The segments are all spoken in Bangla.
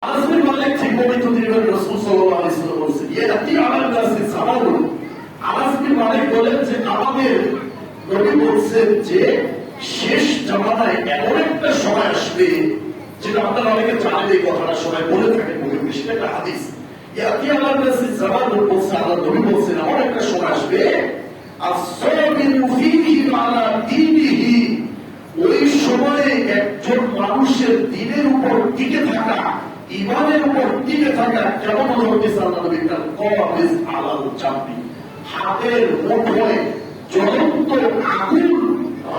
আনাসের মালিক ঠিক বলিত দিবেন রাসূল সাল্লাল্লাহু আলাইহি ওয়াসাল্লাম বলেছেন ইয়াতি আলাল নাসি সামাউন। আনাসের মালিক বলেন যে আমাদের নবী বলেছেন যে শেষ জামানায় এমন একটা সময় আসবে যেটা আপনারা অনেকে জানেন, এই কথাটা সবাই বলে থাকেন, সেটা একটা হাদিস। ইয়াতি আলাল নাসি সামাউন বলছে আল্লাহ নবী বলেছেন এমন একটা সময় আসবে আসসাবিরু ফীহি আলা দীনিহি, ওই সময়ে একজন মানুষের দিনের উপর টিকে থাকা, ইমানের উপর টিকে থাকা কেমন হতে হাতের মুঠোয় জ্বলন্ত আগুন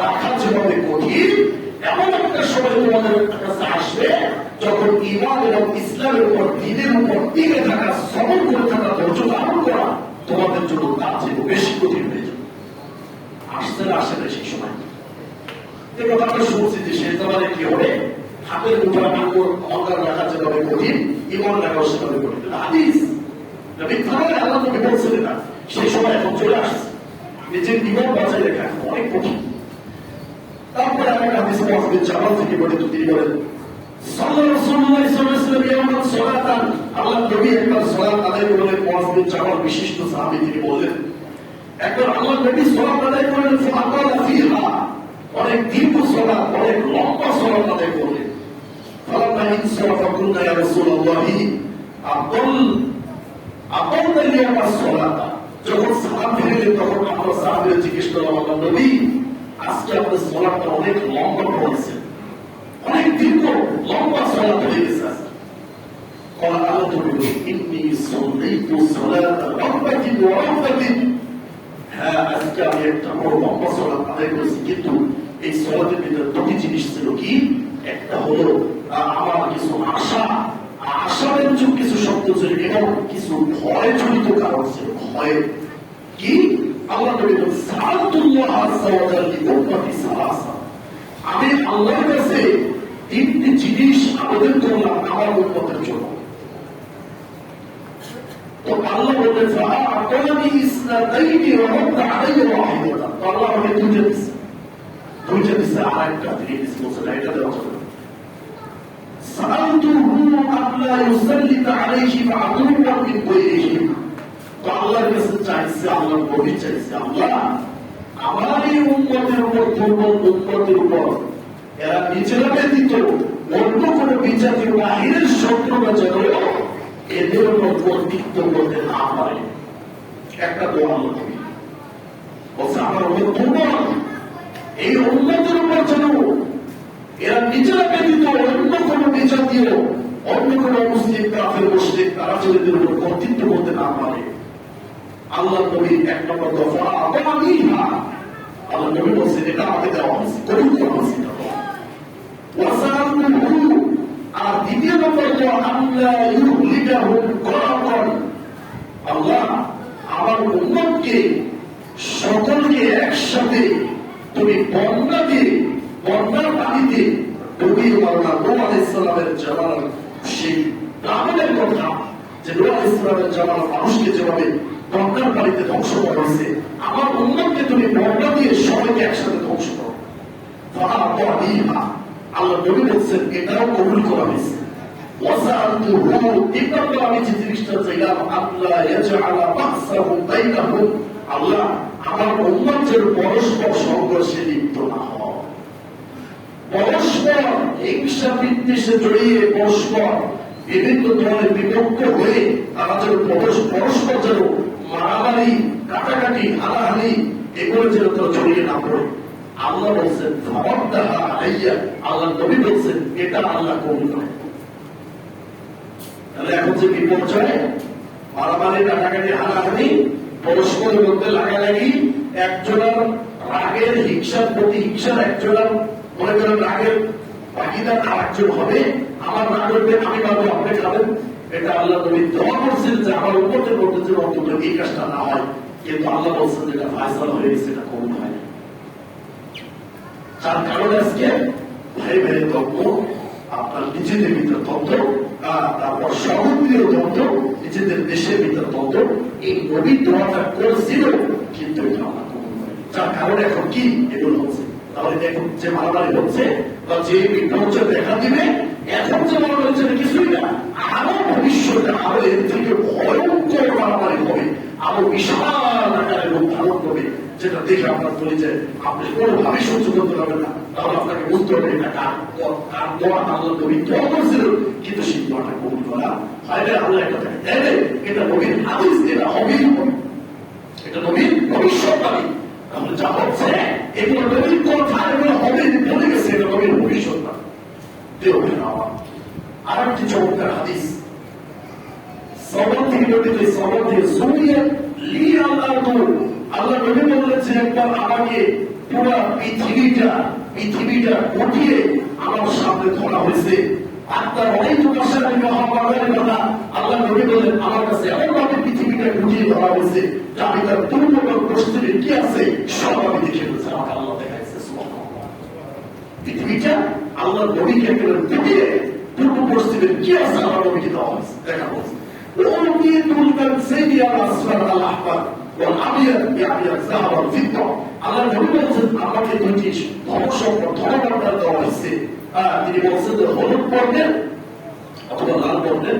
রাখা যেভাবে কঠিন, এমন একটা সময় তোমাদের কাছে আসবে যখন ইমান এবং ইসলামের উপর দিনের উপর টিকে থাকা, সবর করে থাকা, ধৈর্য ধারণ করা তোমাদের জন্য তার চেয়ে বেশি কঠিন হয়ে যাবে। আসছে না আসে না সেই সময় শুনছি যে সে তোমাদের কি হবে, হাতের মুঠোয় আগুন অহংকার রাখা যেভাবে কঠিন, ইমান রাখাও সেভাবে কঠিন। হাদিস আল্লাহ নবী বলছিলেন না, সেই সময় এখন চলে আসছে, নিজের ইমান বাঁচাই রেখা অনেক কঠিন। তারপরে আমি হাদিস মুআয জাবাল থেকে বলে তো তিনি বলেন আল্লাহ নবী একবার সালাত আদায় করলেন। মুআয জাবাল বিশিষ্ট সাহাবী, তিনি বললেন একবার আল্লাহ নবী সালাত আদায় করলেন, ফাআকালা ফিহা, অনেক দীর্ঘ সালাত, অনেক লম্বা সালাত আদায় করলেন। ফালাম্মা ইনসারাফা কুলনা ইয়া রাসূলুল্লাহি আতালনা লিয়ানা সালাত, যখন সালাম ফিরলেন তখন আমরা সাহাবীরা জিজ্ঞেস করলাম আল্লাহ নবী আজকে আপনার সালাতটা অনেক লম্বা করেছেন, অনেক দীর্ঘ লম্বা সালাত হয়ে গেছে। قال আল্লাহ নবী ইন্নী সাল্লাইতু সালাতা রাব্বাতি ওয়া রাব্বাতি, হ্যাঁ আজকে আমি একটা বড় লম্বা সালাত আদায় করেছি, কিন্তু এই সালাতের ভিতরে দুটি জিনিস ছিল। কি? একটা হলো আমার কিছু আশাব্যঞ্জক কিছু শব্দ ছিল এবং কিছু ভয় জড়িত কারণ ছিল। ভয় কি? আল্লাহ নবী বলেন সালাতুল্লাহ আযজা ওয়া জাল্লা লিউম্মতি সালাসা, আমি আল্লাহর কাছে তিনটি জিনিস আবেদন করলাম আমার উম্মতের জন্য। তো আল্লাহ বলেন ফাআতানি ইসনাতাইনি ওয়া রাদ্দা আলাইয়া ওয়াহিদাতান, আল্লাহ আমাকে দুইটা দিছে আর একটা দিয়ে দিছে, বলছেন এটা দেওয়া যাবে না। সাআলতুহু আল্লা ইউসাল্লিতা আলাইহি মা'দুওয়ান মিন গায়রিহি, তো আল্লাহর কাছে চাইছে, আল্লাহ নবী চাইছে আল্লাহ আমার এই উম্মতের উপর, দুর্বল উম্মতের উপর এরা নিজেরা ব্যতীত অন্য কোন বিচারের বাহিরের শত্রুরা যেন এদের উপর কর্তৃত্ব করতে না পারে। একটা দোয়া আল্লাহ নবী বলছে আমার উপর দুর্বল, এই উম্মতের উপর যেন এরা নিজেরা ব্যতীত অন্য কোন বিজাতীয়, অন্য কোন মুসলিম কাফের মুশরিক তারা যেন এদের উপর কর্তৃত্ব করতে না পারে। আল্লাহ নবী এক নম্বর দফা আবানিহা, আল্লাহ নবী বলছেন এটা আমাকে দেওয়া হয়েছে, কবুল করা হয়েছে। ওয়াসালতুহু, আর দ্বিতীয় নম্বর তো আল্লাহ ইউহলিকাহুম গরাকান, আল্লাহ আমার উম্মতকে সকলকে একসাথে তুমি বন্যা দিয়ে, বন্যার পানিতে ডুবিয়ে মারো না। নূহ আলাইহিস সালামের জামানার সেই প্লাবনের কথা, যে নূহ আলাইহিস সালামের জামানার মানুষকে যেভাবে বন্যার পানিতে ধ্বংস করা হয়েছে, আমার উম্মতকে তুমি বন্যা দিয়ে সবাইকে একসাথে ধ্বংস করো। ফাআতানিহা, আল্লাহ নবী বলছেন এটাও কবুল করা হয়েছে। ওয়াসালতুহু, তিন নম্বর আমি যে জিনিসটা চাইলাম আল্লাহ ইয়াজআলা বাসাহুম বাইনাহুম, আল্লাহ আমার উম্মত যেন পরস্পর সংঘর্ষে লিপ্ত না হয়, পরস্পর হিংসা বিদ্বেষে জড়িয়ে পরস্পর বিভিন্ন ধরনের বিভক্ত হয়ে তারা যেন পরস্পর যেন মারামারি, কাটাকাটি, হানাহানি এগুলো যেন তারা জড়িয়ে না পড়ে। আল্লাহ বলছেন ফাওয়াদ্দাহা আলাইয়া, আল্লাহ নবী বলছেন এটা আল্লাহ কবুল করে। তাহলে এখন যে বিপর্যয়, মারামারি, কাটাকাটি, হানাহানি, পরস্পরের মধ্যে লাগালাগি, একজনের রাগের হিংসার প্রতি হিংসার, একজনের মনে করেন রাগের ভাগিদার আরেকজন হবে, আমার রাগ করবে আমি পাবো আপনি খাবেন, এটা আল্লাহ নবী দোয়া করছেন যে আমার উম্মতের মধ্যে যেন অন্তত এই কাজটা না হয়। কিন্তু আল্লাহ বলছেন যেটা ফায়সালা হয়ে গেছে এটা কবুল হয়। যার কারণে আজকে ভাই ভাই দ্বন্দ্ব, আপনার নিজেদের ভিতরে দ্বন্দ্ব, তারপর সহমতীয় দ্বন্দ্ব, নিজেদের দেশের ভিতরে দ্বন্দ্ব, এই নবী দোয়াটা করেছিল কিন্তু এটা আল্লাহ কবুল করেনি। যার কারণে এখন কি এগুলো হচ্ছে। তাহলে দেখুন যে মারামারি হচ্ছে বা যে বিপর্যয় দেখা দিবে, এখন যে মনে হচ্ছে কিছুই না, আরো বিশাল আকারে রূপ ধারণ করবে, যেটা দেখে আপনার বলি যে আপনি কোনোভাবে সহ্য করতে পারবেন না। তাহলে আপনাকে বুঝতে হবে এটা কার দোয়া, আল্লাহ নবী দোয়া করেছিল, কিন্তু সেই দোয়াটা কবুল করা হয় না। আল্লাহ একটা দেবে, এটা নবীর হাদিস, এটা হবেই হবে, এটা নবীর ভবিষ্যৎবাণী। তাহলে যা হচ্ছে এগুলো নবীর কথা, এগুলো হবে বলে গেছে, এটা নবীর ভবিষ্যৎবাণী। আর একটি চমৎকার হাদিস সবর থেকে বর্ণিত, সবর থেকে সুরিয়া লি আল্লাহ আল্লাহ নবী বলেছেন, একবার আমাকে পুরো পৃথিবীটা উঠিয়ে আমার সামনে ধরা হয়েছে। আপনার অনেক মাসের কথা আল্লাহ নবী বলেন, আমার কাছে এমনভাবে পৃথিবীটা উঠিয়ে ধরা হয়েছে যে আমি তার পূর্ণতম প্রস্তুতি কি আছে সব আমি দেখে ফেলছি। আমাকে আল্লাহ দেখাইছে পৃথিবীটা আল্লাহ নবীকে একেবারে উঠিয়ে পূর্ব পরিস্থিতির কি আছে আমার নবীকে দেওয়া হয়েছে, দেখা হয়েছে। আল্লাহ নবী বলছেন আমাকে দুইটি ধনভাণ্ডার দেওয়া হয়েছে। তিনি বলছেন যে হলুদ বর্ণের অথবা লাল বর্ণের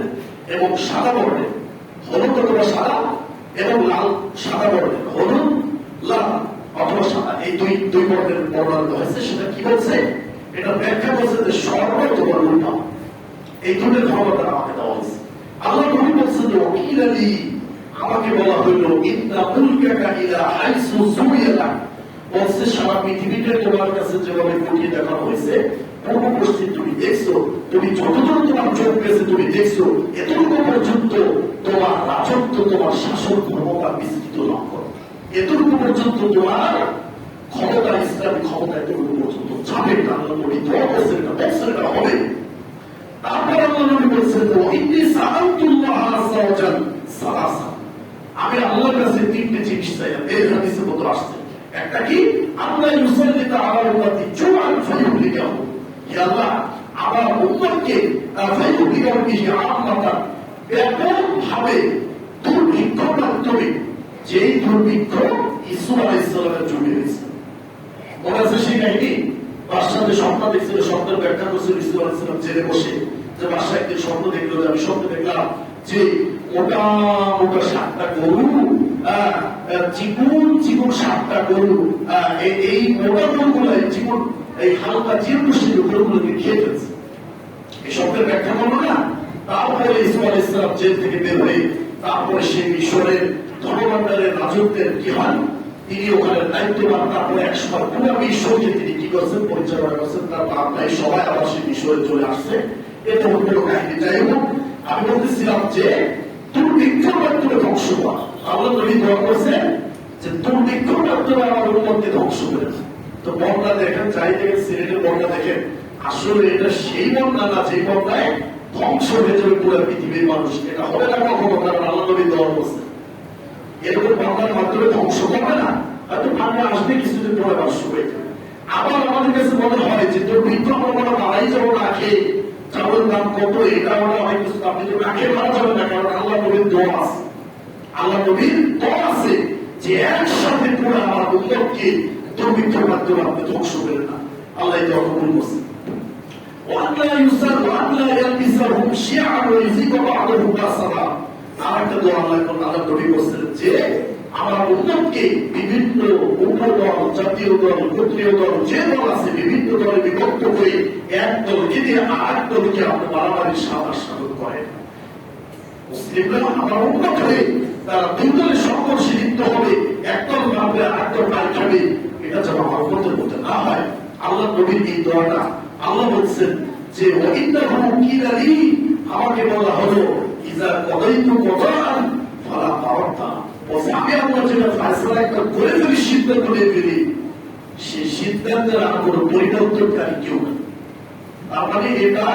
এবং সাদা বর্ণের, হলুদ অথবা সাদা এবং লাল সাদা বর্ণের, হলুদ লাল অথবা সাদা, এই দুই বর্ণের বর্ণনা দেওয়া হয়েছে। সেটা কি বলছে? এটা ব্যাখ্যা করছে যে স্বর্ণ অথবা রূপা, এই দুটোর ধনভাণ্ডার আমাকে দেওয়া হয়েছে। আল্লাহ নবী বলছেন যে ওয়াকিল আলী, আমাকে বলা হইল ইন্না মুলকাকা ইলা হাইসু সুরিয়া, বলছে সারা পৃথিবীতে তোমার কাছে যেভাবে ফুটিয়ে দেখানো হয়েছে, পূর্ব পশ্চিম তুমি দেখছো, তুমি যতদূর তোমার চোখ পেয়েছে তুমি দেখছো, এতটুকু পর্যন্ত তোমার রাজত্ব, তোমার শাসন ক্ষমতা বিস্তৃত লক্ষ্য, এতটুকু পর্যন্ত তোমার ক্ষমতা, ইসলামী ক্ষমতা এতটুকু পর্যন্ত যাবে। আল্লাহ নবী দোয়া করছেন, এটা বলছেন এটা হবে। তারপর আল্লাহ নবী বলছেন ইন্নী সাআলতুল্লাহ আযজা ওয়া জাল সালাসা, আমি আল্লাহর কাছে তিনটে জিনিস চাই। এই হাদিসের মধ্যে আসছে, একটা কি আল্লাহ ইউসাল্লিতা আলা উম্মতি জুআন ফায়ুহলিকাহু, হে আল্লাহ আমার উম্মতকে ফায়ুহলিকাহু বিহি আমাতান, ব্যাপকভাবে দুর্ভিক্ষ মাধ্যমে, যেই দুর্ভিক্ষ ঈসা আলাইহিস সালামের যুগে হয়েছে। মনে আছে সেই কাহিনী? বাদশাহ যে স্বপ্ন দেখছিল, স্বপ্নের ব্যাখ্যা করছিল ঈসা আলাইহিস সালাম জেলে বসে, যে বাদশাহ একদিন স্বপ্ন দেখলো যে আমি স্বপ্নে দেখলাম যে মোটা মোটা 7টা গরু, চিকুন 7টা গরু, এই মোটা গরুগুলো চিকুন এই হালকা জীর্ণশীল গরুগুলোকে খেয়ে ফেলছে। এই স্বপ্নের ব্যাখ্যা করলো না। তারপরে ঈসা আলাইহিস সালাম জেল থেকে বের হয়ে তারপরে সেই মিশরের ধনভাণ্ডারের রাজত্বের কি হয়, তিনি ওখানে দায়িত্ববান। তারপরে একসময় পুরো মিশরকে তিনি কি করছেন, পরিচালনা করছেন। তার বাপ ভাই সবাই আবার সেই মিশরে চলে আসছে। এটা হলো কাহিনী। যাই হোক, আমি বলতেছিলাম যে দুর্ভিক্ষ মাধ্যমে ধ্বংস করা, আল্লাহ নবী দোয়া করেছেন যে দুর্ভিক্ষ মাধ্যমে আমার উম্মতকে ধ্বংস করেছে। তো বন্যা দেখেন, যাই দেখেন সিলেটের বন্যা দেখেন, আসলে এটা সেই বন্যা না যে বন্যায় ধ্বংস হয়ে যাবে পুরো পৃথিবীর মানুষ। এটা হবে না কখনো, কারণ আল্লাহ নবী দোয়া করছেন এরকম বন্যার মাধ্যমে ধ্বংস করবে না। হয়তো ভাঙে আসবে, কিছুদিন পরে ধ্বংস হয়ে যাবে। আবার আমাদের কাছে মনে হয় যে দুর্ভিক্ষ আমরা মারাই যাবো না খেয়ে, চাউলের দাম কত, এটা আমরা অনেক কিছু, আপনি তো না খেয়ে মারা যাবেন না, কারণ আল্লাহ নবীর দোয়া আছে। আল্লাহ নবীর দোয়া আছে যে একসাথে পুরো আমার উম্মতকে দুর্ভিক্ষের মাধ্যমে আপনি ধ্বংস করেন না। আল্লাহ এই দোয়া কবুল করছেন। আরেকটা দোয়া আল্লাহ নবী বলছেন যে আমার উম্মতকে বিভিন্ন উপদল, জাতীয় দল, গোত্রীয় দল, যে দল আছে বিভিন্ন দলে বিভক্ত করে এক দলকে দিয়ে আরেক দলকে আপনি মারামারি সাধন করেন। মুসলিমরা আমার উন্নত হয়ে তারা দুই দলে সংঘর্ষে লিপ্ত হবে, একদল মারবে আরেকদল মার খাবে, এটা যেন আমার উন্মতের মধ্যে না হয়। আল্লাহ নবীর এই দোয়াটা আল্লাহ বলছেন যে আমাকে বলা হলো ইজা কদাইতু কদান ফালা তাওয়াক্কা, আমি আল্লাহ যেটা ফয়সালা একটা করে ফেলি, সিদ্ধান্ত নিয়ে ফেলি, সেই সিদ্ধান্তের আর কোনো পরিবর্তনকারী কেউ নেই। তার মানে এটা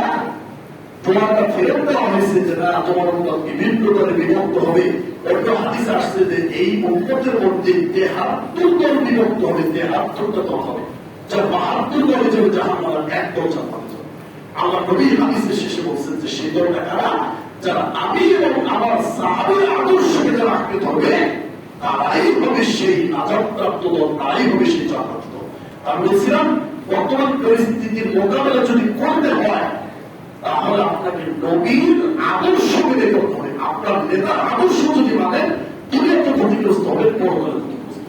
তোমারটা ফেরত দেওয়া হয়েছে যে না, তোমার উম্মত বিভিন্ন দলে বিভক্ত হবে। অন্য হাদিস আসছে যে এই উম্মতের মধ্যে 73 দল বিভক্ত হবে, 73টা দল হবে, যার 72 দলে যাবে জাহান্নামের, এক দল জান্নাতে যাবে। আল্লাহ নবী হাদিসের শেষে বলছেন যে সেই দলটা কারা? যারা আমি এবং আমার সাহাবীর আদর্শকে যারা আঁকড়ে ধরবে, তারাই হবে সেই নাজাতপ্রাপ্ত দল, তারাই হবে সেই জান্নাত দল। আমি বলছিলাম বর্তমান পরিস্থিতির মোকাবেলা যদি করতে হয়, তাহলে আপনাকে নবীর আদর্শ মেনে করতে হবে। আপনার নেতার আদর্শ যদি মানেন, দুনিয়া তো হবেন, পরকালে ক্ষতিগ্রস্ত।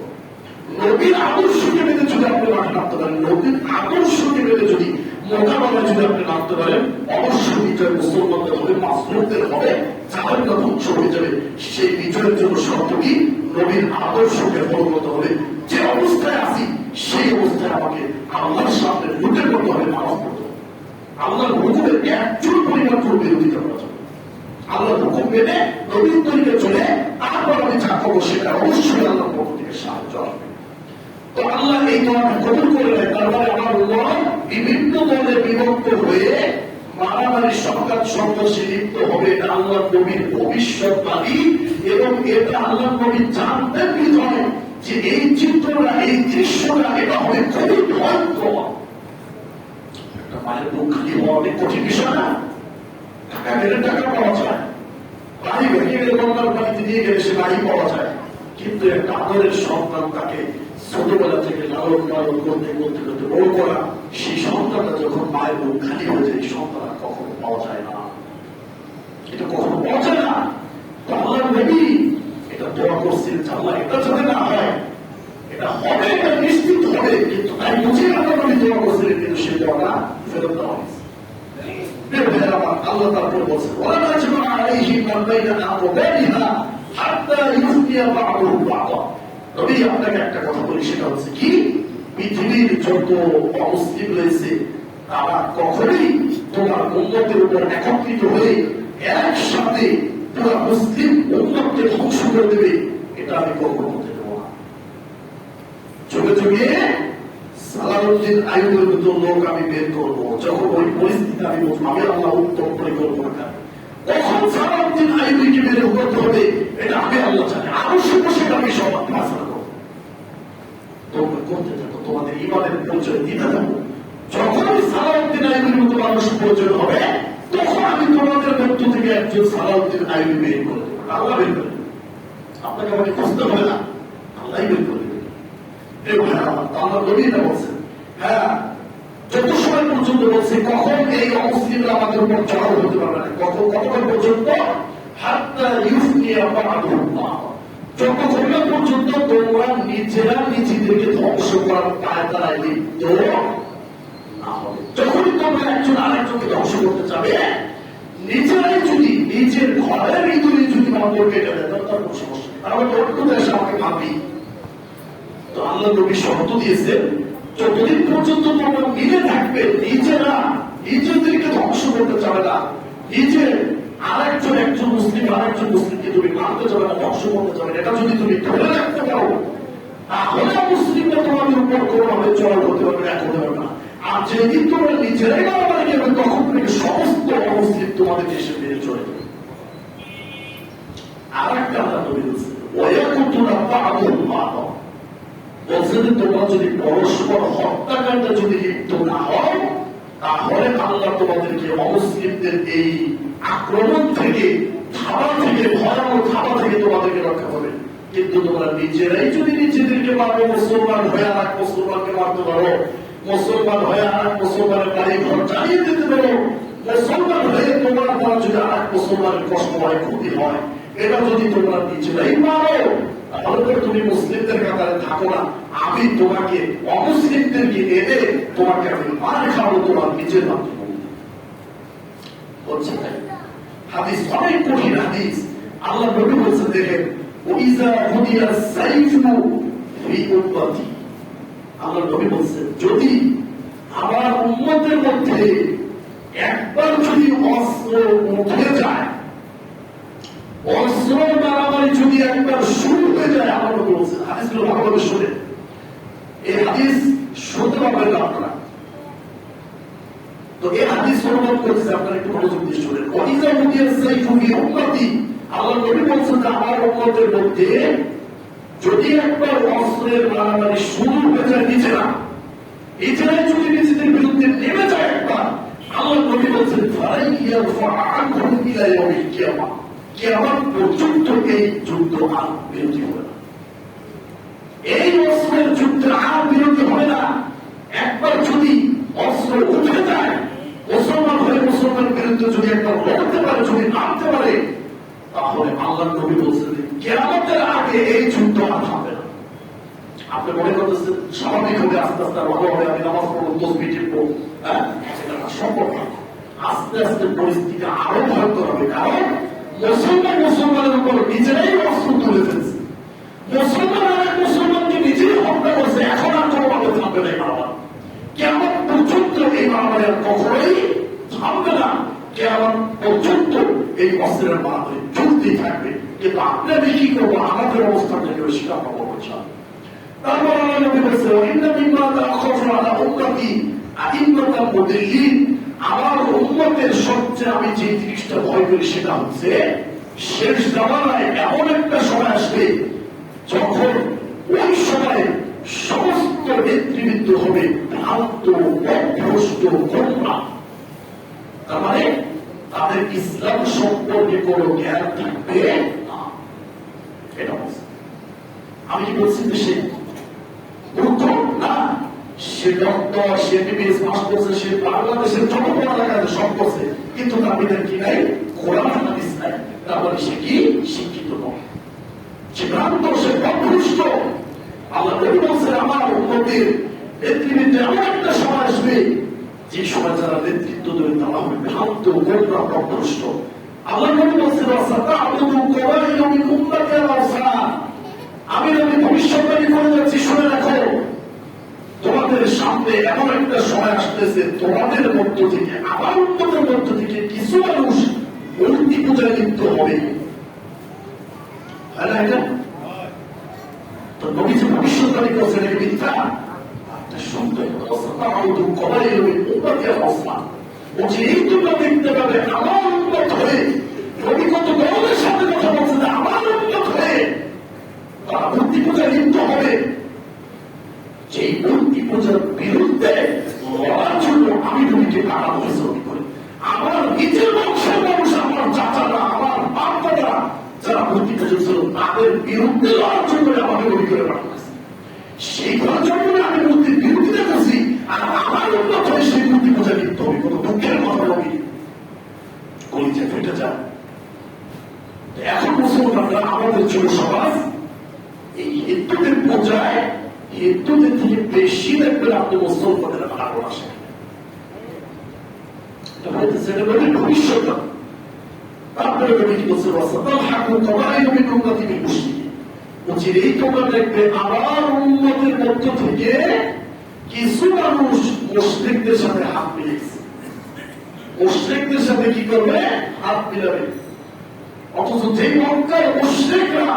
নবীর আদর্শকে মেনে যদি আপনি মাঠে নামতে পারেন, নবীর আদর্শকে মেনে যদি মোকাবেলায় যদি আপনি নামতে পারেন, অবশ্যই বিজয় মুসলমানদের হবে, মাসলুমদের হবে, জাহান্নাম ধ্বংস হয়ে যাবে। সেই বিজয়ের জন্য শর্ত কি? নবীর আদর্শকে ফলো করতে হবে। যে অবস্থায় আছি সেই অবস্থায় আমাকে আল্লাহর সামনে লুটে করতে হবে, নামাজ পড়তে হবে। আল্লাহর হুকুমের একজন পরিমাণ বিরোধিতা করা যাবে। আল্লাহর হুকুম মেনে নবীর তরিকে চলে তারপর আমি যা করবো সেটা অবশ্যই আল্লাহর পক্ষ থেকে সাহায্য আসবে। তো আল্লাহ এই দলকে কবুল করে নেয়। তারপরে আমার উম্মত বিভিন্ন দলে বিভক্ত হয়ে মারামারি সংঘাত সংঘর্ষে লিপ্ত হবে। এটা আল্লাহ নবীর ভবিষ্যৎবাণী এবং এটা আল্লাহ নবী জানতেন বিধায় যে এই চিত্রটা, এই দৃশ্যটা এটা হবে খুবই ভয়ঙ্কর। একটা মায়ের মুখ খালি হওয়া অনেক কঠিন বিষয় না। টাকা গেলে টাকা পাওয়া যায়, বাড়ি ভেঙে গেলে বন্যার বাড়িতে নিয়ে গেলে সে বাড়ি পাওয়া যায়, কিন্তু একটা আদরের সন্তান তাকে ছোটবেলা থেকে লালন পালন করতে করতে করতে বড় করা, সেই সন্তানটা যখন মায়ের মুখ খালি হয়ে যায়, সন্তান কখনো পাওয়া যায় না। এটা কখনো পাওয়া যায় না। তো আল্লাহ নবী এটা দোয়া করছেন যে আল্লাহ এটা যাতে না হয়, এটা হবে, এটা নিশ্চিত হবে, কিন্তু তাই বুঝে আল্লাহ নবী দোয়া করছিলেন, কিন্তু সেই দোয়াটা ফেরত দেওয়া হয়েছে। আল্লাহ তারপর বলছেন ওয়া নাজমা আলাইহিম মা বাইনা আওবাদিহা হাত্তা ইউফিয়া বা'দুহু বা'দা। নবী আপনাকে একটা কথা বলি, সেটা হচ্ছে কি, পৃথিবীর যত অমুসলিম রয়েছে তারা কখনোই তোমার উম্মতের উপর একত্রিত হয়ে একসাথে পুরো মুসলিম উম্মতকে ধ্বংস করে দেবে, এটা আমি কখনো হতে দেব না। চোখে চোখে সালাউদ্দিন আইয়ুবের মতো লোক আমি বের করবো, যখন ওই পরিস্থিতি আমি বুঝবো, আমি আল্লাহ উত্তম পরিকল্পনা কখন সালাউদ্দিন আইয়ুবীকে বের করতে হবে এটা আমি আল্লাহ জানি। আবশ্যক সেটা আমি সব ফাসলা করবো। তোমরা করতে থাকো, তোমাদের ইমানের পরিচয় দিতে থাকো। যখন সালাউদ্দিন আইয়ুবীর মতো মানুষ পরিচয় হবে, তখন আমি তোমাদের মধ্য থেকে একজন সালাউদ্দিন আইয়ুবী বের করে দেবো। আল্লাহ বের করে দেবে, আপনাকে আমাকে খুঁজতে হবে না, আল্লাহ বের করে দেবে। হ্যাঁ, যত সময় পর্যন্ত বলছে কখন এই অমুসলিমরা আমাদের উপর চড়াও হতে পারবে না, কতক্ষণ পর্যন্ত, যতক্ষণ পর্যন্ত তোমরা নিজেরা নিজেদেরকে ধ্বংস করার পায়তারায় লিপ্ত না হবে। যখনই তোমরা একজন আরেকজনকে ধ্বংস করতে যাবে, নিজেরাই যদি নিজের ঘরের ভিতরে যদি নম্বর কেটে দেয়, তার কোনো সমস্যা নেই। তাহলে অন্য দেশে আমাকে ভাবি। তো আল্লাহ নবী শর্ত দিয়েছেন, যতদিন পর্যন্ত তোমরা মিলে থাকবে, নিজেরা নিজেদেরকে ধ্বংস করতে চাবে না, নিজে একজন মুসলিম আরেকজন মুসলিমকে তুমি মারতে যাবে না, ধ্বংস করতে যাবে না, এটা যদি তুমি ধরে রাখতে পারো, তাহলে মুসলিমরা তোমাদের উপর কোনোভাবে চড়াও করতে পারবে, এক হতে পারবে না। আর যেদিন তোমরা নিজেরাই মারামারি করবে, তখন থেকে সমস্ত অমুসলিম তোমাদের দেশে বেড়ে চলে যাবে। আর একটা আল্লাহ নবী বলছেন, ওয়ায়াকুতুনা বা'দুহুম বা'দা, বলছেন তোমরা যদি পরস্পর হত্যাকাণ্ডে যদি লিপ্ত না হয়, তাহলে আল্লাহ তোমাদেরকে অমুসলিমদের এই আক্রমণ থেকে, থাবা থেকে, ভয়ানক থাবা থেকে তোমাদেরকে রক্ষা করবে। কিন্তু তোমরা নিজেরাই যদি নিজেদেরকে মারো, মুসলমান হয়ে আর এক মুসলমানকে মারতে পারো, মুসলমান হয়ে আর এক মুসলমানের বাড়ি ঘর জ্বালিয়ে দিতে পারো, মুসলমান হয়ে তোমার দ্বারা যদি আর এক মুসলমানের কষ্ট হয়, ক্ষতি হয়, এটা যদি তোমরা নিজেরাই মারো, তাহলে তুমি মুসলিমদের কাতারে থাকো না, আমি তোমাকে অমুসলিমদেরকে এনে তোমাকে আমি মার খাবো তোমার নিজের মাধ্যমে। বলছে হাদিস অনেক কঠিন হাদিস। আল্লাহ নবী বলছেন, দেখেন, ওইজা হুদিয়া সাইফু ফি উম্মতি, আল্লাহ নবী বলছেন, যদি আমার উম্মতের মধ্যে একবার যদি অস্ত্র উঠে যায়, অস্ত্র মারামারি যদি একবার শুরু হয়ে যায়, আমার নবী বলছেন, হাদিসগুলো ভালোভাবে শুনে, এই হাদিস শুনতে পারবেন না আপনারা। তো এই হাদিস অনুবাদ করেছে, আপনারা একটু মনোযোগ দিয়ে শুনেন। ওইজা হুদিয়া সাইফু ফি উম্মতি, আল্লাহ নবী বলছেন যে আমার উম্মতের মধ্যে যদি একবার অস্ত্রের মারামারি শুরু হয়ে যায়, নিজেরাই যদি নিজেদের বিরুদ্ধে নেমে যায় একবার, আল্লাহ নবী বলছেন কিয়ামত পর্যন্ত এই যুদ্ধ আর বিরতি হবে না, এই অস্ত্রের যুদ্ধের আর বিরতি হবে না। একবার যদি অস্ত্র উঠে যায়, মুসলমান হয়ে মুসলমানের বিরুদ্ধে যদি একবার লড়তে পারে, যদি নামতে পারে, তাহলে আল্লাহ নবী বলছেন কিয়ামতের আগে এই যুদ্ধ আর হবে না। আপনি মনে করতেছেন স্বাভাবিক হবে, আস্তে আস্তে ভালো হবে, আমি নামাজ পড়বো, তসবিহ টিপবো, হ্যাঁ, সেটা সম্ভব না। আস্তে আস্তে পরিস্থিতি আরো ভয়ঙ্কর হবে, কারণ মুসলমানের উপর নিজেরাই অস্ত্র তুলে ফেলছে। মুসলমান আর এক মুসলমানকে নিজেই হত্যা করছে, এখন আর কোনোভাবে থামবে না এই মারামারি। কেমন পর্যন্ত এই মারামারি আর কখনোই থামবে না, কেমন পর্যন্ত এই অস্ত্রের মারামারি চলতেই থাকবে। কিন্তু আপনি আমি কি করবো, আমাদের অবস্থানটাকে স্বীকার করবো বলছেন। তারপর আল্লাহ নবী বলেছে, আমার উম্মতের সবচেয়ে আমি যে জিনিসটা ভয় করি সেটা হচ্ছে শেষ জামানায় এমন একটা সময় আসবে যখন ওই সময় সমস্ত নেতৃবৃন্দ হবে ভ্রান্ত, অভ্রষ্ট, গোমরা। তার মানে তাদের ইসলাম সম্পর্কে কোনো জ্ঞান থাকবে না। এটা বলছে, আমি কি বলছি যে সে মূর্খ না, সে ডক্টর, সে এমবিবিএস পাস করছে, সে বাংলাদেশের যত পড়ালেখা সব করছে, কিন্তু তার ভিতরে কি নাই, কোরআন হাদিস নাই। তারপরে সে কি শিক্ষিত নয়, সে ভ্রান্ত, সে অভ্রষ্ট। আল্লাহ নবী বলছেন, আমার উম্মতের নেতৃবৃন্দে এমন একটা সময় আসবে যে সময় যারা নেতৃত্ব দেবে তারা হবে ভ্রান্ত, গোমরা, অভ্রষ্ট। আল্লাহ নবী বলছেন, আমি নবী ভবিষ্যৎবাণী করে যাচ্ছি, শুনে রাখো, তোমাদের সামনে এমন একটা সময় আসতেছে, তোমাদের মধ্য থেকে, আমার উন্নতের মধ্য থেকে কিছু মানুষ মূর্তি পূজায় লিপ্ত হবে। তো নবী যে ভবিষ্যৎবাণী করছেন এটা মিথ্যা? এই তোমরা দেখতে পাবে আমার উন্নত হয়ে, নবী কত গৌরবের সাথে কথা বলছে যে আমার উন্নত হয়ে তারা মূর্তি পূজায় লিপ্ত হবে। যে মূর্তি পূজার বিরুদ্ধে লড়ার জন্য আমি নবীকে কাটা পরিশ্রম করি। আমার নিজের বংশের মানুষ, আমার চাচারা, আমার বাপদাদা যারা মূর্তি পূজা ছিল তাদের বিরুদ্ধে লড়ার জন্য আমাকে নবী করে পাঠাচ্ছে। সেই করার জন্য আমি মূর্তির বিরোধিতা করছি, আর আমার উন্নত হয়ে সেই মূর্তি পূজা লিপ্ত হবে। কত দুঃখের কথা নবী, কলিজা ফেটে যায়। এখন মুসলমানরা আমাদের যুব সমাজ এই হিন্দুদের পূজায়, হিন্দুদের থেকে বেশি দেখবেন আপনি মুসলমানের ভালো আসে। ভবিষ্যৎ তারপরে কি বলছে, এই তোমরা দেখবে আমার উন্নতির মধ্য থেকে কিছু মানুষ মুশরিকদের সাথে হাত মিলিয়েছে। মুশরিকদের সাথে কি করবে? হাত মিলাবে। অথচ যে মক্কার মুশরিকরা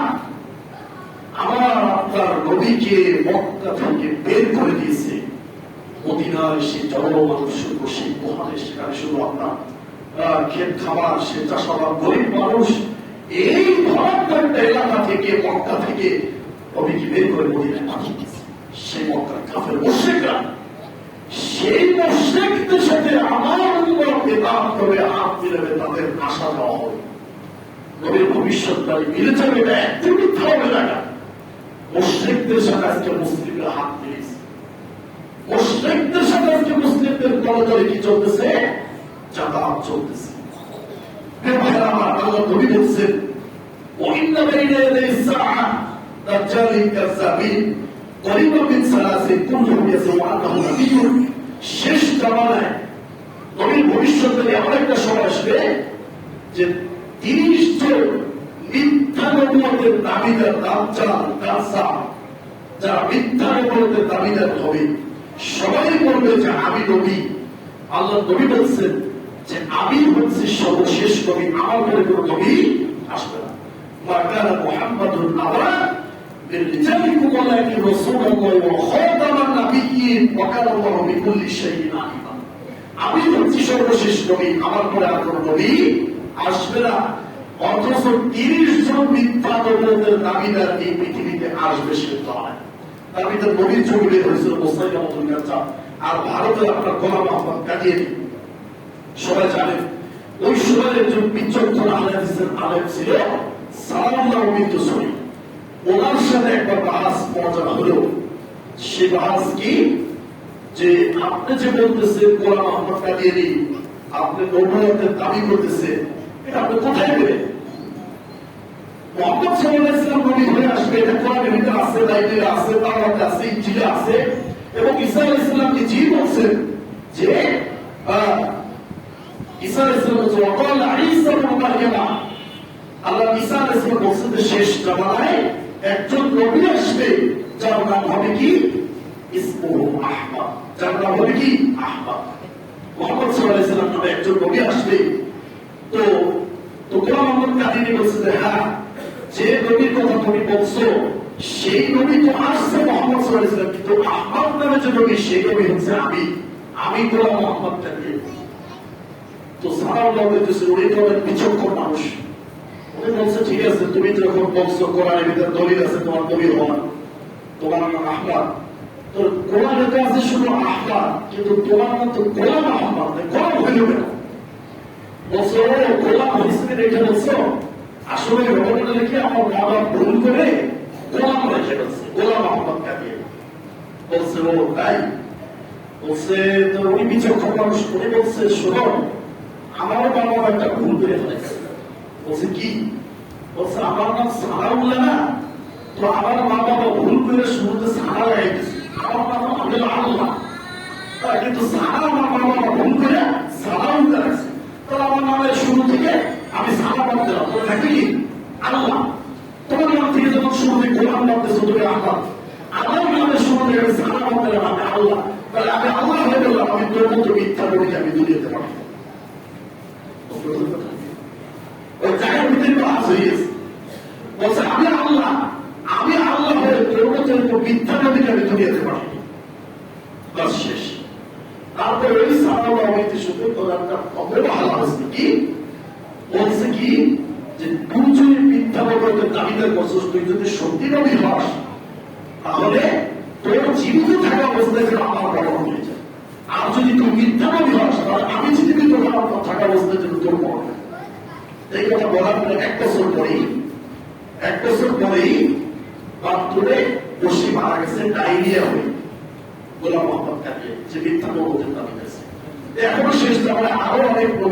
আমার আপনার নবীকে মক্কা থেকে বের করে দিয়েছে, মদিনায় সে জনমানুষ, সেই মহাদেশ, সেখানে শুধু আপনার ক্ষেত খাবার, সে চাষাবাদ, গরিব মানুষ, এই ধরনের এলাকা থেকে, মক্কা থেকে নবীকে বের করে মদিনায় পাঠিয়ে দিয়েছে। সেই মক্কার কাফের মুশরিকরা, সেই মুশরিকদের সাথে আমার উম্মতকে দান করে হাত মিলাবে, তাদের আশা দেওয়া হবে নবীর ভবিষ্যৎবাণী মিলে যাবে। এটা একটু মিথ্যা হবে না। মুশরিকদের সাথে আজকে মুসলিমরা হাত মিলিয়েছে। মুশরিকদের সাথে আজকে মুসলিমদের তলে তলে কি চলতেছে? যাতায়াত চলতেছে। আমার আল্লাহ নবী বলছেন, وَإِنَّ بَيْنَ يَدَيِ السَّاعَةِ دَجَّالٌ كَذَّابٌ قَرِيبٌ مِنْ ثَلَاثٍ كُلُّهُمْ يَزْعُمُ أَنَّهُ نَبِيٌّ। শেষ জামানায় নবীর ভবিষ্যৎবাণী এমন একটা সময় আসবে যে 30 জন মিথ্যা নবুয়তের দাবিদার, দাজ্জাল, কাযযাব, যারা মিথ্যা নবুয়তের দাবিদার হবে, সবাই বলবে যে আমি নবী। আল্লাহ নবী বলছেন যে আমি হচ্ছি সর্বশেষ নবী, আমার পরে কোন নবী আসবে না। মা কানা মুহাম্মাদুন আবা মিন রিজালিকুম ওয়ালাকিন রাসূলুল্লাহ ওয়া খাতামান নাবিয়্যিন ওয়া কানা আল্লাহু বিকুল্লি শাইইন আলিমা। আমি হচ্ছি সর্বশেষ নবী, আমার পরে আর কোন নবী আসবে না। অথচ 30 জন মিথ্যা নবুয়তের দাবিদার এই পৃথিবীতে আসবে, সে নয়। তার ভিতরে নবীর ছবি বের হয়েছিল মুসাইলামতুল কাজ্জাব, আর ভারতের আপনার গোলাম আহমদ কাদিয়ানী, সবাই জানেন। ওই সময় একজন বিচক্ষণ হাদিসের আলেম ছিল সালামুল্লাহ বিন সুরি। ওনার সাথে একবার বাহাস মজা হলো। সে বাহাস কি, যে আপনি যে বলতেছেন গোলাম আহমদ কাদিয়ানী আপনি নবুয়তের দাবি করতেছেন, এটা আপনি কোথায় পেলেন? মোহাম্মদ সাল্লাল্লাহু আলাইহি ওয়াসাল্লাম নবী হয়ে আসবে, এটা কোরআনের ভিতরে আছে, বাইবেলে আছে, তাওরাতে আছে, ইনজিলে আছে। এবং ঈসা আলাইহিস সালামকে জি বলছেন যে ঈসা আলাইহিস সালাম বলছেন ওয়াকালা ঈসা ইবনে মারইয়াম, আল্লাহ ঈসা আলাইহিস সালাম বলছেন যে শেষ জামানায় একজন নবী আসবে যার নাম হবে কি ইসমুহু আহমদ, যার নাম হবে কি আহমদ। মুহাম্মদ সাল্লাল্লাহু আলাইহি ওয়াসাল্লাম নামে একজন নবী আসবে। তো গোলাম আহমদ কাদিনী বলছে যে হ্যাঁ, যে নবীর কথা তুমি বলছো সেই নবী তো আসছে মুহাম্মদ সাল্লাল্লাহু আলাইহি ওয়াসাল্লাম, কিন্তু আহমদ নামে যে নবী সেই নবী হচ্ছে আমি গোলাম আহমদ কাদিনী। তো সাহাবারা বলতেছে উনি তো বিচক্ষণ মানুষ, উনি বলছে ঠিক আছে, তুমি যখন বলছো কোরআনের ভিতরে দলিল আছে তোমার নবী হওয়ার, তোমার নাম আহমদ, তো কোরআনে তো আছে শুধু আহমদ, কিন্তু তোমার নাম তো গোলাম আহমদ, গোলাম হইল কেন? বলছো গোলাম হিসেবে রেখে বলছো, আসলে ঘটনাটা লিখে আমার মা বাবা ভুল করে গোলাম রেখে বলছে, গোলাম আহমদ কাদিয়ে বলছে ও তাই। বলছে তো উনি বিচক্ষণ মানুষ, উনি বলছে শোনো আমারও বাবা একটা ভুল করে ফেলেছে। বলছে কি? বলছে আমার নাম সানাউল্লাহ না, তো আমার মা বাবা ভুল করে শুরুতে সানা লাগিয়ে দিচ্ছে, আমার নাম আব্দুল আল্লাহ, কিন্তু সানা আমার মা বাবা ভুল করে সানাউল্লাহ আছে, তাহলে আমার নামের শুরু থেকে আমি সানা বাদ দিলাম, তোর থাকবে কি আল্লাহ। তোমার নাম থেকে যখন শুরু থেকে গোলাম বাদতেছো তুমি আল্লাহ, আমার নামের শুরু থেকে আমি সানা বাদ দিলাম আমি আল্লাহ, তাহলে আমি আল্লাহ হয়ে গেলাম, আমি তোর মতো মিথ্যা বলিকে আমি দুনিয়াতে পারবো। ওই জায়গার ভিতরে বাস হয়ে গেছে, বলছে আমি আল্লাহ হয়ে তোর মতো মিথ্যা নদীকে আমি দুনিয়াতে পারবো, বাস শেষ। তারপরে ওই সাহাবা হইতে শুধু তোর একটা অব্যবহার আছে কি বলছে কি যে তুই যদি মিথ্যা বলতে দাবিদার করছিস, তুই যদি সত্যি নবী হস তাহলে তোর জীবিত থাকা অবস্থায় যেন আমার বড় হয়ে যায়, আর যদি তুই মিথ্যা নবী হস তাহলে আমি জীবিত থাকা অবস্থায় যেন তোর বড় হয়। এই কথা বলার পরে এক বছর পরেই বাথরুমে বসে মারা গেছে ডায়রিয়া হয়ে গোলাম মোহাম্মদ কাদিয়ে, যে মিথ্যা নবুয়তের দাবি করেছে। এখনো শেষ, তাহলে আরো অনেক